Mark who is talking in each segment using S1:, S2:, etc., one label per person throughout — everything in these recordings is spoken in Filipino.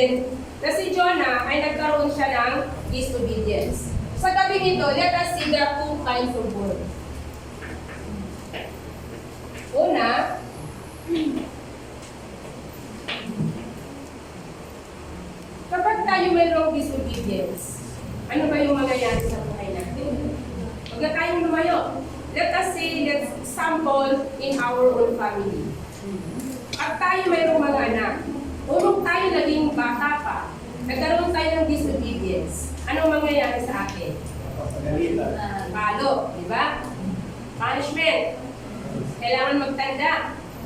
S1: natin na si Jonah ay nagkaroon siya ng disobedience. Sa gabing ito, let us see the two kinds of words. Una, kapag tayo mayroong disobedience, ano ba yung mangyayari sa buhay natin? Huwag na tayong lumayo. Let us say, let's example in our own family. Pag tayo mayroong mga anak, unong tayo naging bata pa, nagkaroon tayo ng disobedience, anong mangyayari sa atin? Palo, di ba? Punishment. Kailangan magtanda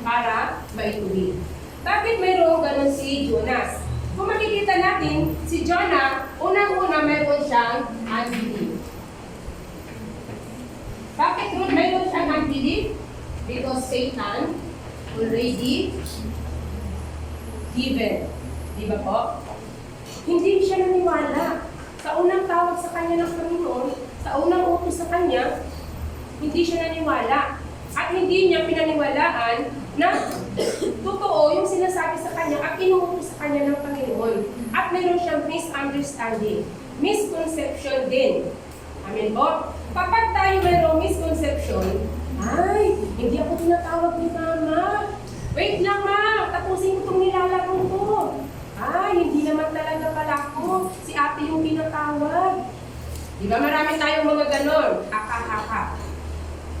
S1: para maituwid. Bakit mayroong ganun si Jonas? Kung makikita natin, si Jonah, unang-una mayroon siyang unbelief. Bakit mayroon siyang unbelief? Because Satan already given. Di ba po? Hindi siya naniwala. Sa unang tawag sa kanya ng Panginoon, sa unang utos sa kanya, hindi siya naniwala. At hindi niya pinaniwalaan na totoo yung sinasabi sa kanya at inuutos sa kanya ng Panginoon. At mayroon siyang misunderstanding, misconception din. Amen po? Kapag tayo mayroong misconception, ay, hindi ako tinatawag ni Mama. Wait lang, Ma, tapusin ko itong nilalaro ko. Ay, hindi naman talaga pala ako. Si ate yung pinatawag. Di ba marami tayong mga ganon? Haka-haka.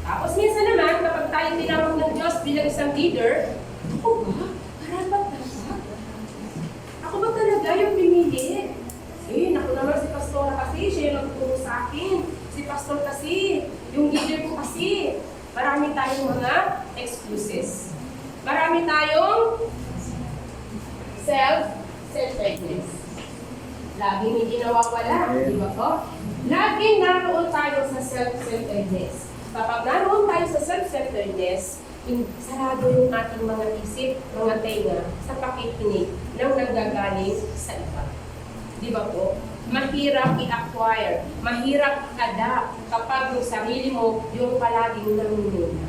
S1: Tapos minsan naman, kapag tayo tinawag ng Diyos bilang isang leader, ako ba? Karapat-dapat? Ako ba talaga yung pinili? Naku naman si Pastora kasi, siya yung nagtuturo sa akin. Si Pastor kasi, yung leader ko kasi. Marami tayong mga excuses. Marami tayong self-centeredness. Laging hindi nawawala, di ba po? Laging naroon tayo sa self-centeredness. Kapag naroon tayo sa self-centeredness, sarado yung ating mga isip, mga tenga, sa pakikinig ng nanggagaling sa iba. Di ba po? Mahirap i-acquire, mahirap i-adapt kapag yung sarili mo yung palaging nangununa.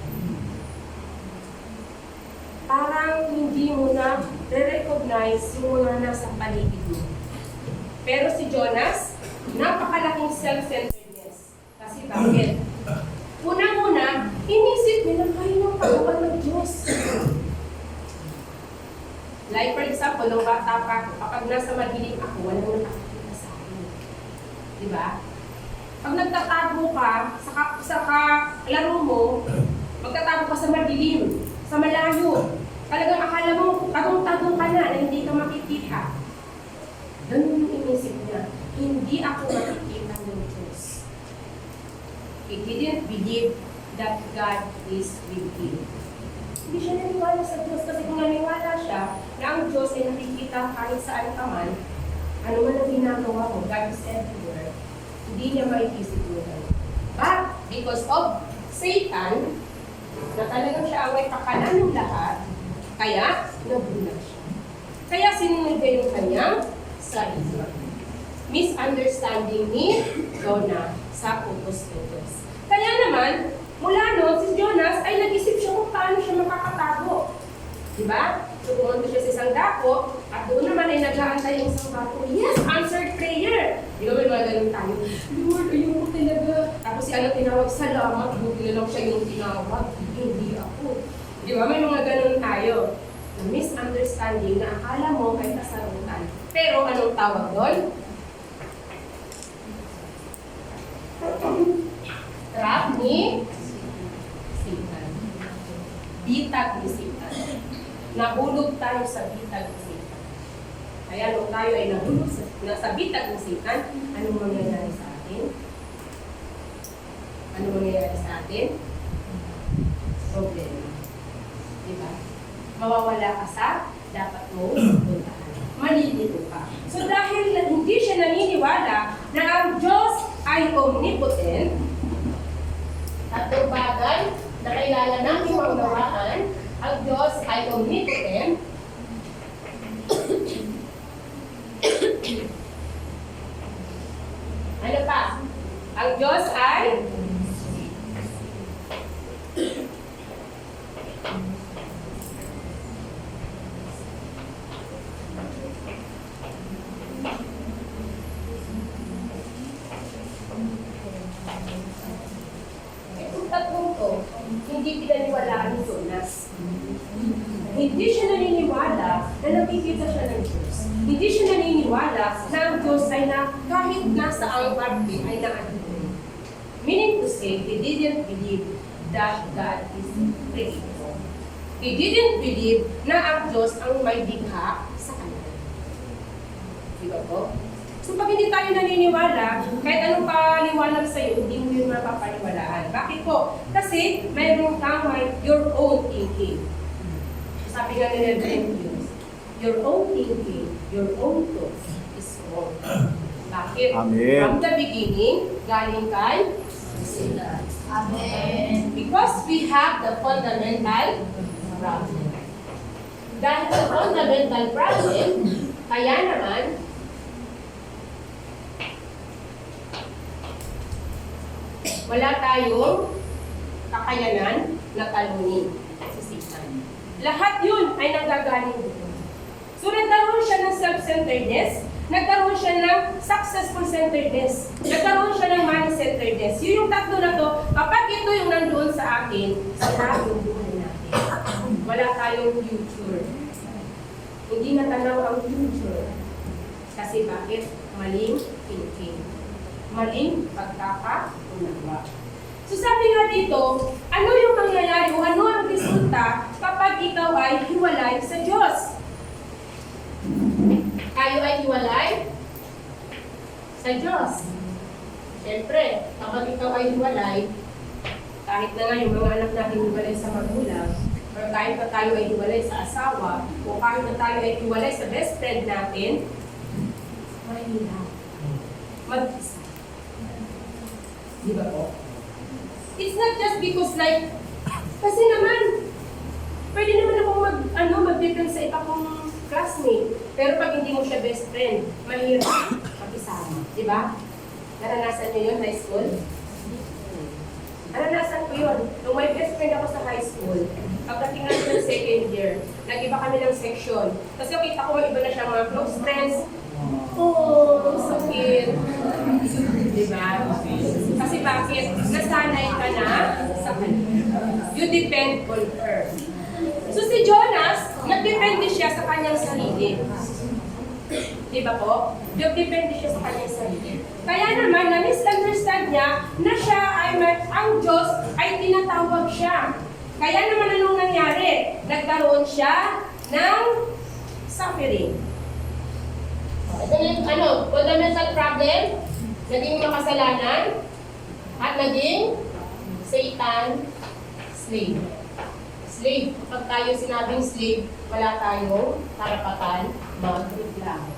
S1: Parang hindi mo na re-recognize yung mga nasa paligid mo. Pero si Jonas, napakalaking self-centeredness. Kasi bakit? Unang-una, inisip nila kayo ng pagkawan ng Diyos. Like for example, nung bata pa ako, kapag nasa madilim ako, walang nakakita sa akin. Diba? Pag nagtatago ka sa laro mo, magtatago ka sa madilim, sa malayo. Talagang akala mo, tagong-tagong ka na hindi ka makikita. Ganun yung inisip niya. Hindi ako makikita ng Diyos. He didn't believe that God is with him. Hindi siya naniwala sa Diyos kasi kung naniwala siya na ang Diyos ay nakikita kahit saan ka man, ano man ang ginagawa mo, God is everywhere, hindi niya maiisip yun. But because of Satan, na talagang siya ang may pakanan ng lahat, kaya nabulag siya. Kaya sinunod niya yung kanyang sarili. Misunderstanding ni Jonah sa utos-utos. Kaya naman, mula noon, si Jonas ay nag-isip siya kung paano siya makakatago. Diba? So, pumunta siya sa isang dako, at doon naman ay nag-aantay yung isang dako. Yes, answered prayer! Di ba may mga ganun tayo? Lord, ayun ko talaga. Tapos si ano tinawag, salamat, buti na lang siya yung tinawag. Hindi ako. Di ba? May mga ganun tayo. Na misunderstanding na akala mo ay kasarutan. Pero anong tawag doon? Trap ni Satan. Bitag ni Satan. Nahulog tayo sa bitag ni Satan. Kaya nung tayo ay nahulog sa bitag ni Satan, anong mangyayari sa atin? Anong mangyayari sa atin? Problema. Diba? Mawawala ka sa dapat mo puntahan. Malilito ka. So dahil hindi siya naniniwala na ang Diyos ay omnipotent, tatlong bagay na kailangan natin maunawaan, ang Diyos ay omnipotent, ano pa? Ang Diyos ay tatlong to, hindi pinaniwalaan ni Jonas. Hindi siya naniniwala na nakikita siya ng Diyos. Hindi siya naniniwala na ang Diyos ay kahit nasa ang parte ay naandun. Meaning to say, he didn't believe that God is creator. He didn't believe na ang Diyos ang may likha sa kanya. Di ba po? So pag hindi tayo naniniwala, kahit anong paliwanag sa'yo, hindi mo yun mapapaniwalaan. Bakit po? Kasi mayroong kang your own thinking. Sabi nga ni Reverend Hughes, your own thinking, your own thoughts is wrong. Bakit?
S2: Amen.
S1: From the beginning, galing kay sila.
S3: Amen.
S1: Because we have the fundamental problem. Dahil sa fundamental problem, kaya naman, wala tayong kakayanan na talunin si Satan. Lahat yun ay nanggagaling dito. So nagkaroon siya ng self-centeredness, nagkaroon siya ng successful centeredness, nagkaroon siya ng money-centeredness. Yun yung tatlo na to, kapag ito yung nandoon sa akin, sira yung buhay natin. Wala tayong future. Hindi natanaw ang future. Kasi bakit? Maling thinking. Maling pagkakaunawa. So sabi nga dito, ano yung mangyayari o ano ang resulta kapag ikaw ay hiwalay sa Diyos? Tayo ay hiwalay sa Diyos. Siyempre, kapag ikaw ay hiwalay, kahit na nga yung mga anak natin hiwalay sa magulang, o kahit na tayo ay hiwalay sa asawa, o kahit na tayo ay hiwalay sa best friend natin, mahirap. Mag-isa. Di ba po? It's not just because like, kasi naman, pwede naman akong mag-depend sa iba kong classmate. Pero pag hindi mo siya best friend, mahirap mag-isama. Di ba? Naranasan niyo yun, high school? Naranasan ko yun. Nung may best friend ako sa high school, pagdating na ng second year, nag-iba kami ng section. Kasi kita ko may iba na siyang mga close friends. Oh, sakit. Diba? Kasi bakit? Nasanay ka na sa kanya. You depend on her. So si Jonas, nagdepende siya sa kanyang sarili. Diba po? Nagdepende siya sa kanyang sarili. Kaya naman, na-misunderstand niya na siya ay ang Diyos ay tinatawag siya. Kaya naman anong nangyari? Nagkaroon siya ng suffering. Ito yung fundamental problem, naging makasalanan, at naging Satan slave. Slave. Kapag tayo sinabing slave, wala tayong karapatan magreklamo.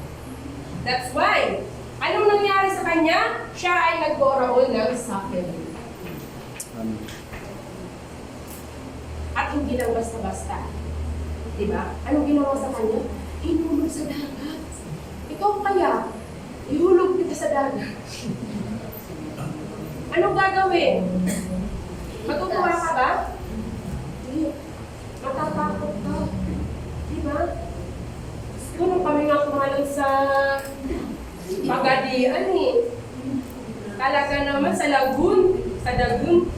S1: That's why, anong nangyari sa kanya? Siya ay nagkaroon ng suffering. At hindi lang basta-basta. Diba? Anong ginawa sa kanya? Hinulog sa dagat. Ikaw kaya, ihulog kita sa dagat. Anong gagawin? Matutuwa ka ba? Hindi. Matatakot ka. Diba? Nung kami nga kumalang sa Pagadian eh. Talaga naman sa Lagoon. Sa Lagoon.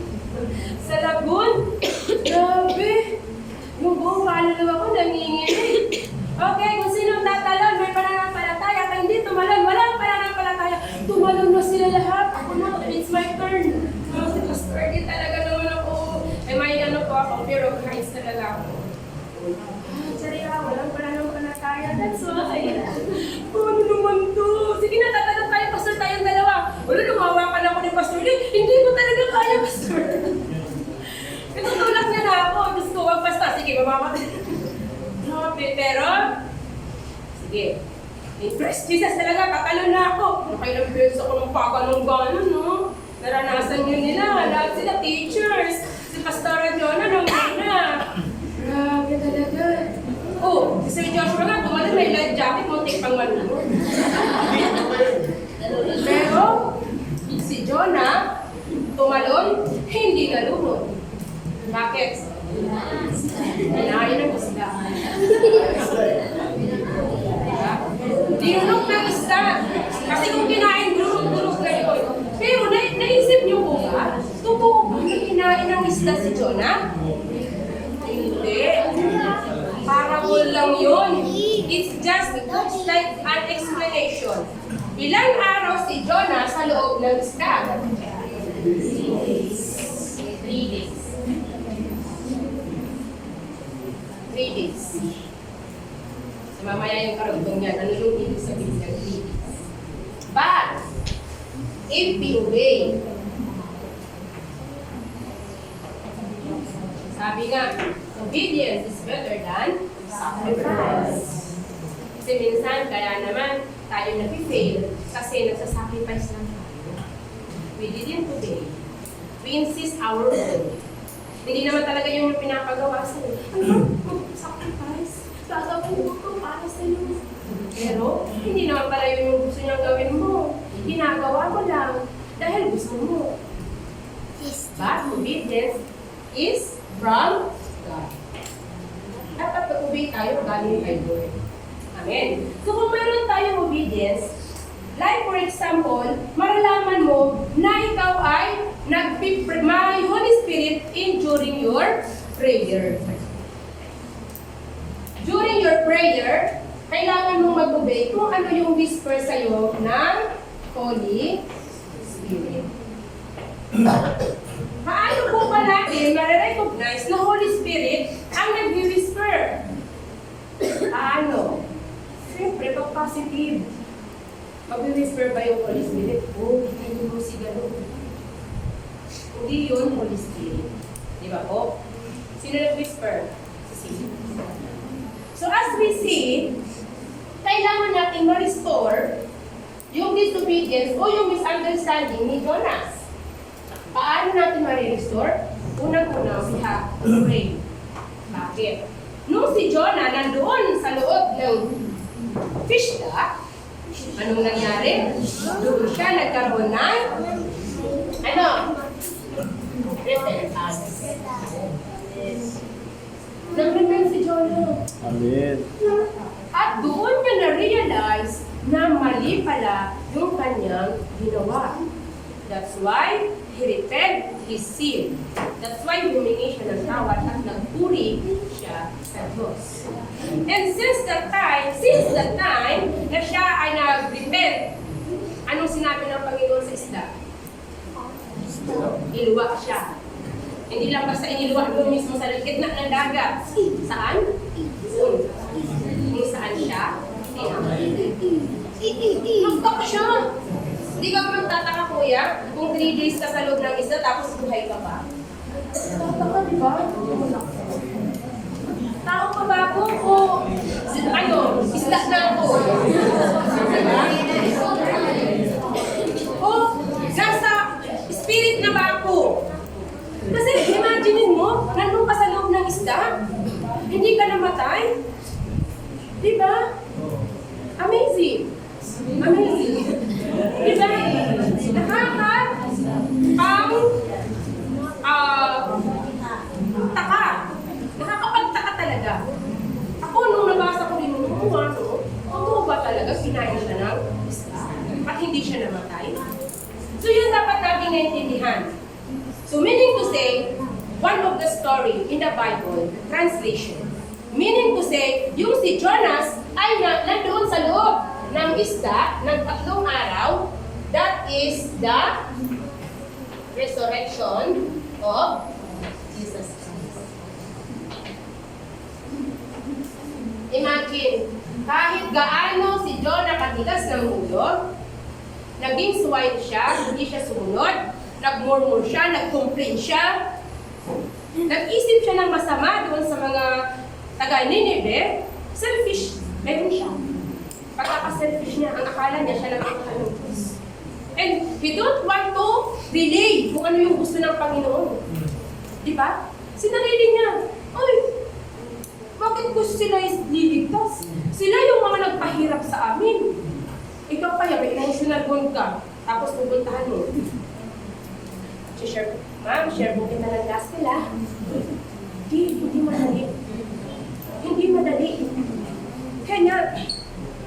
S1: Sa Lagoon. Grabe. Yung buong kaluluwa ko nanginginig. Okay, kung sinong tatalon, may pananampalataya. Kung hindi tumalon, walang pananampalataya. Tumalon na sila lahat. Ako na, it's my turn. Si Pastor, di talaga naman ako. May po ako, fear of heights talaga ako. Sarya, walang pananampalataya. That's why. Ano naman to? Sige na, tatanong tayo, Pastor, tayong dalawa. Wala, lumawa ka na ako ni Pastor. Hindi ko talaga kaya, Pastor. Itutulak niya na ako. Diyos ko, wag basta. Sige, mamamatay. Pero, sige. In Christ Jesus talaga, katalon na ako. Nakailang beses ako ng pagano'n-ganon, no? Naranasan nyo nila. Lahat sila teachers. Si Pastora Jonah, naman na. Grabe talaga. Oh, si Sir Joshua nga, tumalon may life jacket, muntik pang malulog. Pero, si Jonah, tumalon, hindi nalunod. Bakit? Kinain ng isda. Dinunok ng isda. Kasi kung kinain, durog-durog na ito. Pero naisip niyo po ba? Totoo ba na kinain ng isda si Jonah? Hindi. Parable lang yun. It's just like an explanation. Ilang araw si Jonah sa loob ng isda? 3 days. 3 days. So mamaya yung karugtong niyan, ano yung ibig sabihin ng 3 days? But, if we obey, sabi nga, obedience is better than sacrifice. Kasi minsan, kaya naman, tayo napi-fail kasi nagsasacrifice lang tayo. We didn't obey. We insist our own. Hindi naman talaga yung pinapagawa sa iyo. Ano? Sacrifice? Gagawin mo ko para sa iyo. Pero, hindi naman pala yun yung gusto niyang gawin mo. Ginagawa mo lang dahil gusto mo. But obedience is from God. Dapat mag-obey tayo galing kay Lord. Amen. So kung mayroon tayong obedience, like for example, maralaman mo na ikaw ay may Holy Spirit during your prayer. During your prayer, kailangan mong mag-obey kung ano yung whisper sa'yo ng Holy Spirit. Paano po ba natin ma-recognize na Holy Spirit ang nag-whisper? Paano? Siyempre, pag positive. Mag-whisper ba yung Holy Spirit? Oh, hindi mo si gano'n. Hindi yun Holy Spirit. Di ba po? Sino nag-whisper? Si. So as we see, kailangan natin ma-restore yung disobedience o yung misunderstanding ni Jonas. Paano natin ma-restore? Unang-una, we have to pray. Bakit? Nung si Jonah nandoon sa loob ng fish tank, anong nangyari? Doon siya nagkaroon ng repentance. Nag-repent si Jonah.
S2: Amen.
S1: At doon niya na-realize na mali pala yung kanyang ginawa. That's why he repented his sin. That's why humingi siya ng tawad at nagpuri siya sa Diyos. And since that time na siya ay nag-repent, anong sinabi ng Panginoon sa isda? Iluwa siya. Hindi lang basta iniluwa doon mismo sa gitna ng dagat. Saan? Kung saan siya? Magtaka siya. Di ba magtataka kuya? Kung 3 days ka sa loob ng isda tapos buhay ka pa? Tataka, di ba? Tao ka ba ako? O isda na ako? O nasa spirit na ba ako? Kasi imaginein mo, nandun ka sa loob ng isda, hindi ka namatay. Di ba? Amazing. Amazing. Diba? Nakakapagtaka talaga. Ako nung nabasa ko rin nung totoo ba talaga sinayin siya ng isda at hindi siya namatay? So yun dapat natin naintindihan. So meaning to say, one of the story in the Bible, translation, meaning to say, yung si Jonas ay nandoon sa loob ng isda ng 3 araw. That is the resurrection of Jesus Christ. Imagine, kahit gaano si Jonah katigas ng ulo, naging swine siya, hindi siya sumunod, nagmurmur siya, nag-complain siya, nag-isip siya ng masama doon sa mga taga-Nineveh, selfish, meron siya. Pagkaka-selfish niya, ang akala niya siya lang ang ng Diyos. And he don't want to relay kung ano yung gusto ng Panginoon. Di ba? Sinarili niya, ay, bakit gusto sila liligtas? Sila yung mga nagpahirap sa amin. Ikaw pa yan, may emotional bond ka, tapos pupuntahan mo. Share, ma'am, share mo kita ng gospel, ha? Hindi madali. Hindi madali. Kaya,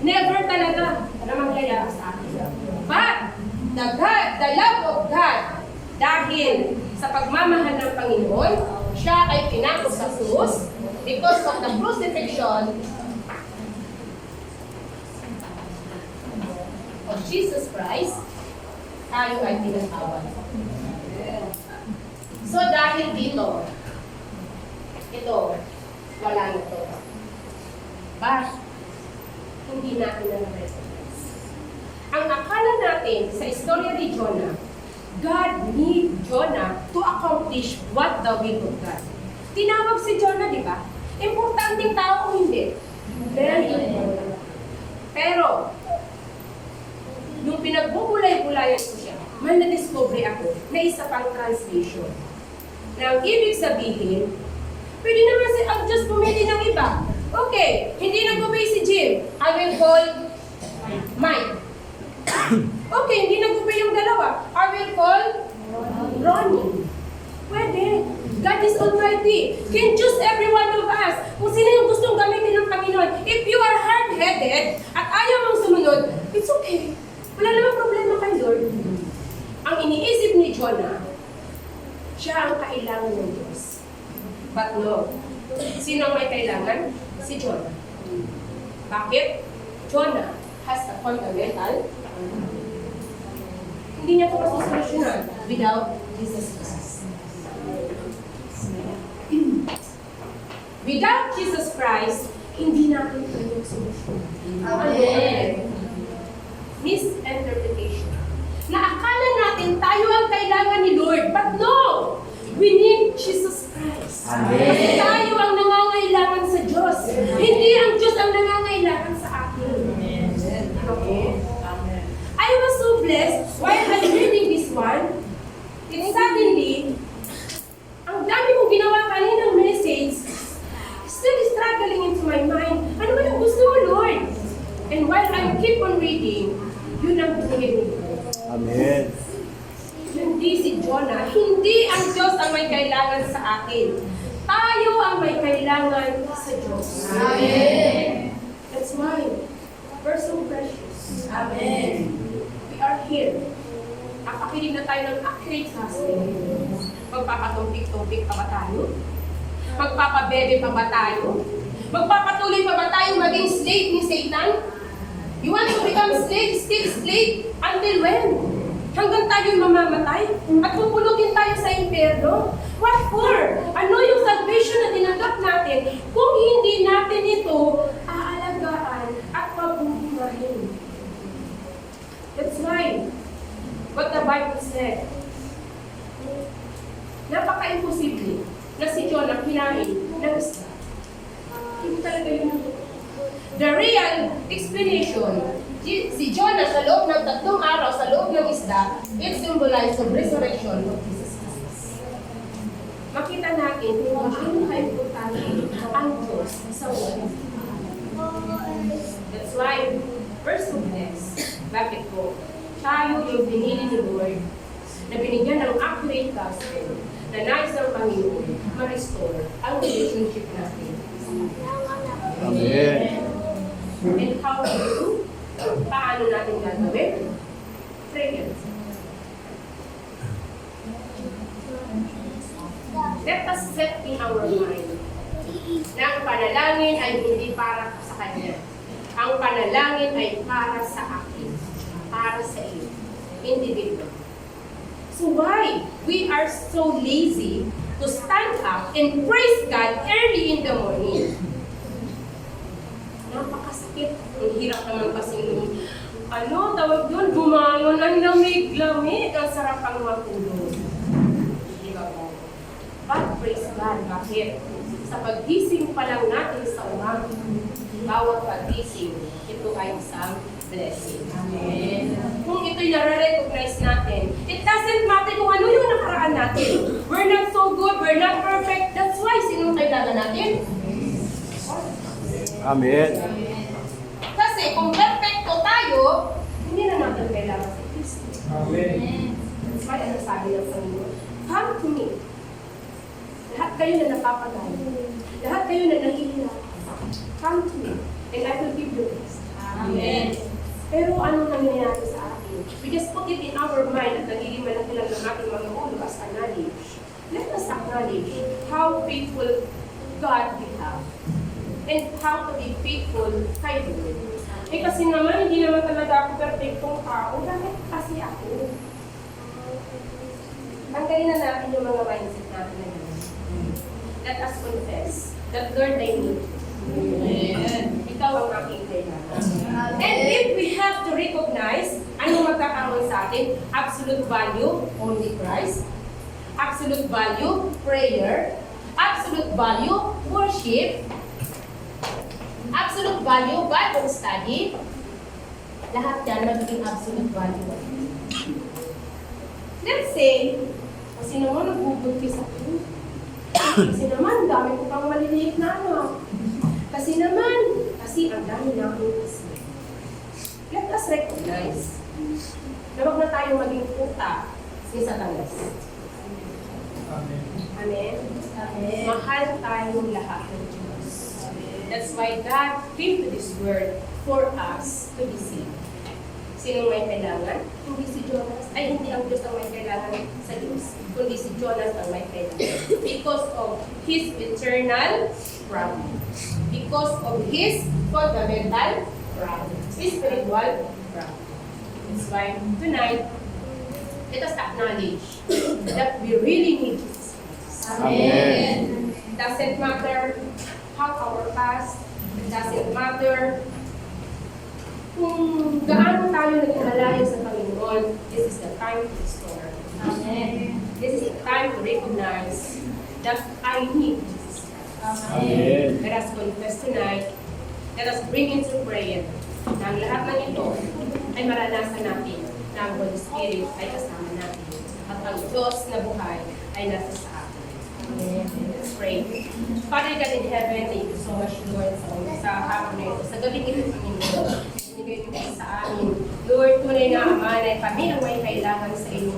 S1: never talaga na mangyayari sa akin. But, the love of God, dahil sa sa pagmamahal ng Panginoon, siya ay pinako sa krus. Because of the crucifixion of Jesus Christ, tayo ay tinatawag. So dahil dito, ito, wala na ito. But, hindi natin na-recognize. Ang akala natin sa istorya ni Jonah, God need Jonah to accomplish what the will of God. Tinawag si Jonah, di ba? Importanteng tao o hindi? Very important. Pero, nung pinagbubulay-bulayan ko siya, may na-discover ako na isa pang translation. Na ang ibig sabihin, pwede naman si ang Diyos pumili ng iba. Okay, hindi nag-obey si Jim. I will call Mike. Okay, hindi nag-obey yung dalawa. I will call Ronnie. Pwede. God is Almighty. Can choose every one of us. Kung sino yung gustong gamitin ng Panginoon. If you are hard-headed at ayaw mong sumunod, it's okay. Wala namang problema kay Lord. Ang iniisip ni Jonah, siya ang kailangan ng Diyos. But no. Sino ang may kailangan? Si Jonah. Bakit? Jonah has a fundamental. Hindi niya ito masusolusyonan without Jesus Christ. Without Jesus Christ, hindi natin ito yung solusyon. Amen. Misinterpretation. Na akala natin tayo ang kailangan ni Lord, but no! We need Jesus Christ.
S2: Amen.
S1: Kasi tayo ang nangangailangan sa Diyos. Hindi ang Diyos ang nangangailangan sa atin. Okay? I was so blessed while I'm reading this one. Suddenly, ang dami kong ginawa kaninang message, still struggling into my mind. Ano ba yung gusto mo, Lord? And while I keep on reading, yun ang binigay ni Lord.
S2: Amen.
S1: Hindi si Jonah, hindi ang Diyos ang may kailangan sa atin. Tayo ang may kailangan sa Diyos. Amen. That's why we're so precious. Amen. We are here. Nakakinig na tayo ng accurate gospel. Magpapatumpik-tumpik pa ba tayo? Magpapabebe pa ba tayo? Magpapatuloy pa ba tayo maging slave ni Satan? You want to become slave, still slave? Until when? Hanggang tayo mamamatay? At pupulutin tayo sa impyerno? What for? Ano yung salvation na tinanggap natin kung hindi natin ito aalagaan at pabubuhayin? That's why, what the Bible said, napaka-imposible na si Jonah kinain ng isda. Hindi talaga yun. The real explanation, si Jonah sa loob ng 3 araw sa loob ng isda, it symbolizes the resurrection of Jesus Christ. Makita natin kung gaano ka-importante ang Diyos sa buhay. That's why, we're so blessed. Bakit po? Tayo yung pinili ni Lord na binigyan ng accurate gospel na nais ng Panginoon ma-restore ang relationship natin.
S2: Amen.
S1: And how do we do? Paano natin gagawin? Prayer. Let us set in our mind na ang panalangin ay hindi para sa Kanya. Ang panalangin ay para sa akin. Para sa iyo. Individual. So why we are so lazy to stand up and praise God early in the morning? Napakasakit. Ang hirap naman kasing tawag doon, bumangon, ang lamig-lamig, ang sarap ang matulog. Di ba po? But praise God, bakit? Sa paggising pa lang natin sa umaga, bawat paggising, ito ay isang blessing. Amen. Kung ito'y nare-recognize natin, it doesn't matter kung ano yung nakaraan natin. We're not so good, we're not perfect. That's why, sinong kailangan natin?
S2: Amen.
S1: Kasi kung perfecto tayo, hindi na natin kailangan si Kristo.
S2: Amen.
S1: That's why, ano sabi ng Panginoon? Come to me. Lahat kayo na napapagay. Lahat kayo na nahihirap. Come to me, and I will give you rest. Amen. Pero ano nangyayari sa atin? We just put it in our mind at nagiging malaki lang ng ating mga ulo as a knowledge. how faithful God we have. And how to be faithful kay Lord. Eh kasi naman, hindi naman talaga ako perfectong tao. Bakit kasi ako? Tanggalin na natin yung mga mindset natin na yun. Let us confess that Lord, I need you.
S2: Amen.
S1: Ikaw ang aking kailangan. And if we have to recognize ano magkakaroon sa atin, absolute value, only Christ. Absolute value, prayer. Absolute value, worship. Absolute value, Bible study. Lahat yan magiging absolute value. Let's say, kasi naman nagbubuntis ako. Kasi naman, dami ko pang maliliit na anak. Kasi ang dami na akong kasi. Let us recognize na wag na tayo maging puta si Satanas.
S2: Amen.
S1: Amen?
S2: Amen.
S1: Mahal tayong lahat ng Diyos. That's why God came to this world for us to be saved. Sino may kailangan? Hindi si Jonas. Ay, hindi ang Diyos ang may kailangan sa Diyos. Kundi si Jonas ang may kailangan. Because of His eternal promise. Because of His fundamental promise. His spiritual promise. That's why tonight, let us acknowledge that we really need Jesus.
S2: Amen.
S1: It doesn't matter how our past, it doesn't matter kung gaano tayo naging malayo sa Panginoon. This is the time to restore.
S2: Amen.
S1: This is the time to recognize that I need Jesus.
S2: Amen.
S1: Let us confess tonight. Let us bring into prayer na ang lahat ng ito ay maranasan natin na ang Holy Spirit ay kasama natin at ang Diyos na buhay ay nasa sa atin. Amen. Let's pray. Father God in heaven, thank you so much, Lord, sa hapon na ito. Sa gabing ito, Panginoon, binigay niyo sa amin. Lord, tunay na Ama na kami ang may kailangan sa inyo.